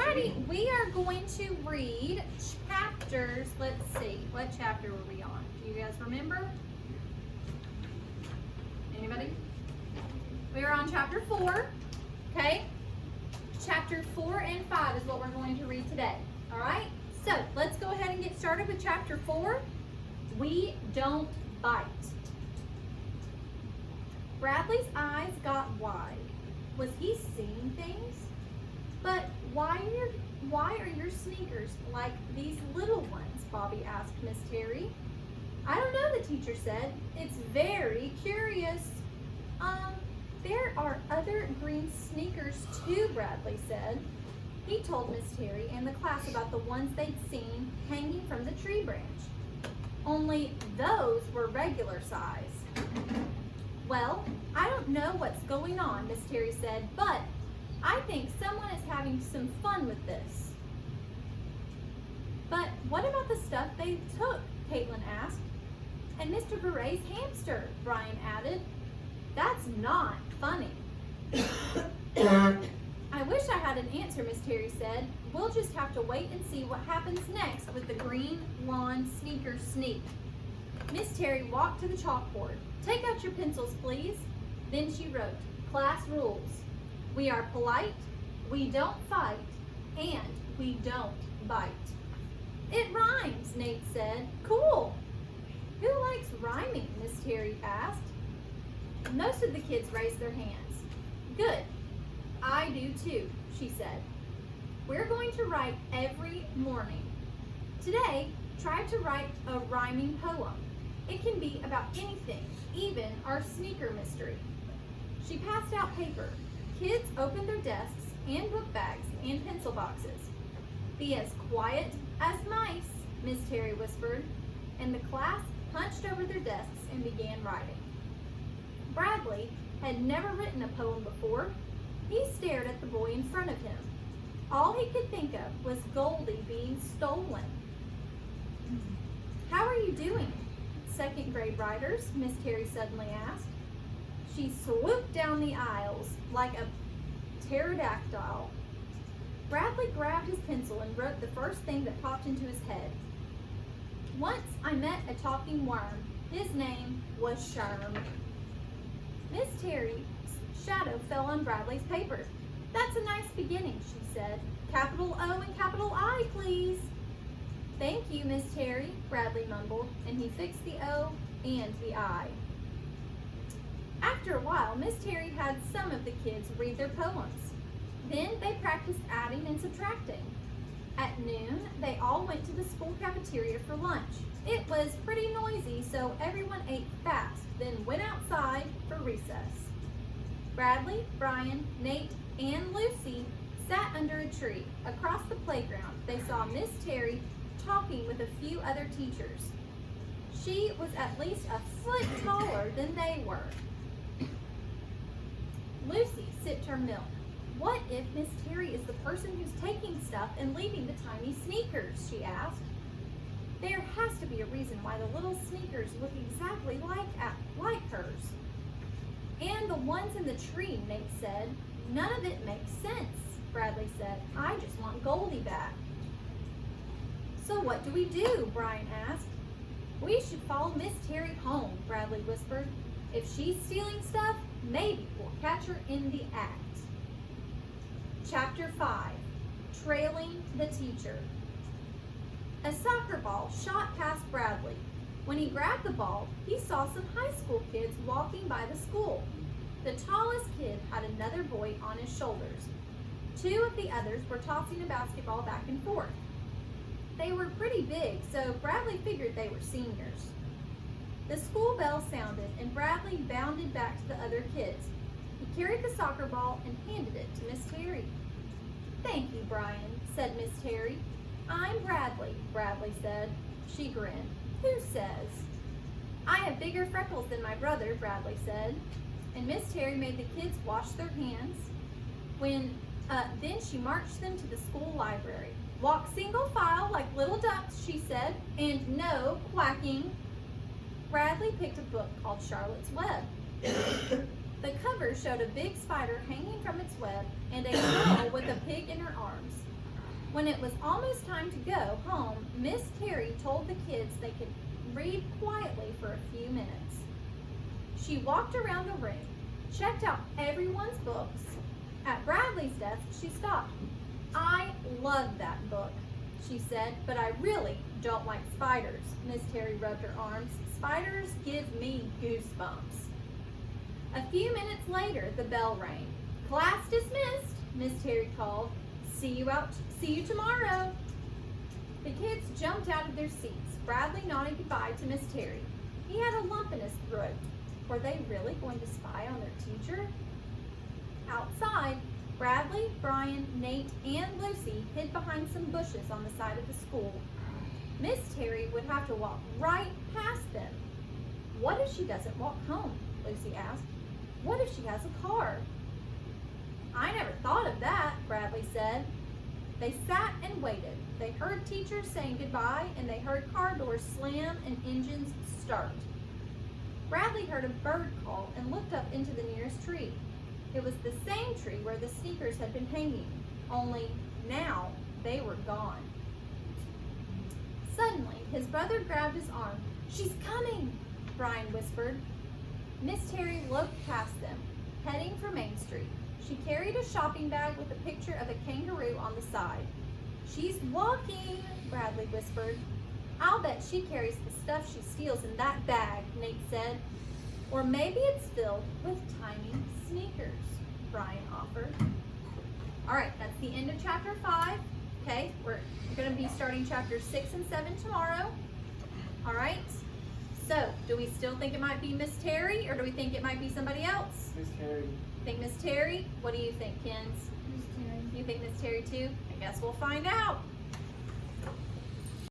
Alrighty, we are going to read chapters. Let's see, what chapter were we on? Do you guys remember? Anybody? We are on chapter 4, okay? Chapter 4 and 5 is what we're going to read today, alright? So, let's go ahead and get started with chapter 4. We don't bite. Bradley's eyes got wide. Was he seeing things? But why are your sneakers like these little ones? Bobby asked Miss Terry. I don't know, the teacher said. It's very curious. There are other green sneakers too, Bradley said. He told Miss Terry and the class about the ones they'd seen hanging from the tree branch. Only those were regular size. Well, I don't know what's going on, Miss Terry said, but I think someone is having some fun with this. But what about the stuff they took? Caitlin asked. And Mr. Beray's hamster, Brian added. That's not funny. I wish I had an answer, Miss Terry said. We'll just have to wait and see what happens next with the green lawn sneaker sneak. Miss Terry walked to the chalkboard. Take out your pencils, please. Then she wrote, class rules. We are polite, we don't fight, and we don't bite. It rhymes, Nate said. Cool. Who likes rhyming? Miss Terry asked. Most of the kids raised their hands. Good. I do too, she said. We're going to write every morning. Today, try to write a rhyming poem. It can be about anything, even our sneaker mystery. She passed out paper. Kids opened their desks and book bags and pencil boxes. Be as quiet as mice, Miss Terry whispered, and the class hunched over their desks and began writing. Bradley had never written a poem before. He stared at the boy in front of him. All he could think of was Goldie being stolen. How are you doing, second grade writers? Miss Terry suddenly asked. She swooped down the aisles like a pterodactyl. Bradley grabbed his pencil and wrote the first thing that popped into his head. Once I met a talking worm. His name was Sherm. Miss Terry's shadow fell on Bradley's paper. That's a nice beginning, she said. Capital O and capital I, please. Thank you, Miss Terry, Bradley mumbled, and he fixed the O and the I. After a while, Miss Terry had some of the kids read their poems. Then they practiced adding and subtracting. At noon, they all went to the school cafeteria for lunch. It was pretty noisy, so everyone ate fast, then went outside for recess. Bradley, Brian, Nate, and Lucy sat under a tree. Across the playground, they saw Miss Terry talking with a few other teachers. She was at least a foot taller than they were. Lucy sipped her milk. What if Miss Terry is the person who's taking stuff and leaving the tiny sneakers, she asked. There has to be a reason why the little sneakers look exactly like hers. And the ones in the tree, Nate said. None of it makes sense, Bradley said. I just want Goldie back. So what do we do? Brian asked. We should follow Miss Terry home, Bradley whispered. If she's stealing stuff, maybe we'll catch her in the act. Chapter 5, Trailing the Teacher. A soccer ball shot past Bradley. When he grabbed the ball, he saw some high school kids walking by the school. The tallest kid had another boy on his shoulders. Two of the others were tossing a basketball back and forth. They were pretty big, so Bradley figured they were seniors. The school bell sounded, and Bradley bounded back to the other kids. He carried the soccer ball and handed it to Miss Terry. Thank you, Brian, said Miss Terry. I'm Bradley, Bradley said. She grinned. Who says? I have bigger freckles than my brother, Bradley said. And Miss Terry made the kids wash their hands. Then she marched them to the school library. Walk single file like little ducks, she said, and no quacking. Bradley picked a book called Charlotte's Web. The cover showed a big spider hanging from its web and a girl with a pig in her arms. When it was almost time to go home, Miss Terry told the kids they could read quietly for a few minutes. She walked around the room, checked out everyone's books. At Bradley's desk, she stopped. "I love that book," she said, "but I really don't like spiders." Miss Terry rubbed her arms. "Spiders give me goosebumps." A few minutes later, the bell rang. "Class dismissed," Miss Terry called. See you tomorrow." The kids jumped out of their seats. Bradley nodded goodbye to Miss Terry. He had a lump in his throat. Were they really going to spy on their teacher? Outside, Bradley, Brian, Nate, and Lucy hid behind some bushes on the side of the school. Miss Terry would have to walk right past them. "What if she doesn't walk home?" Lucy asked. "What if she has a car?" "I never thought of that," Bradley said. They sat and waited. They heard teachers saying goodbye, and they heard car doors slam and engines start. Bradley heard a bird call and looked up into the nearest tree. It was the same tree where the sneakers had been hanging, only now they were gone. Suddenly, his brother grabbed his arm. "She's coming," Brian whispered. Miss Terry looked past them, heading for Main Street. She carried a shopping bag with a picture of a kangaroo on the side. "She's walking," Bradley whispered. "I'll bet she carries the stuff she steals in that bag," Nate said. "Or maybe it's filled with tiny sneakers," Brian offered. All right, that's the end of chapter 5. Okay, we're going to be starting chapters 6 and 7 tomorrow. All right, so do we still think it might be Miss Terry, or do we think it might be somebody else? Miss Terry. Think Miss Terry? What do you think, Kens? Miss Terry. You think Miss Terry too? I guess we'll find out.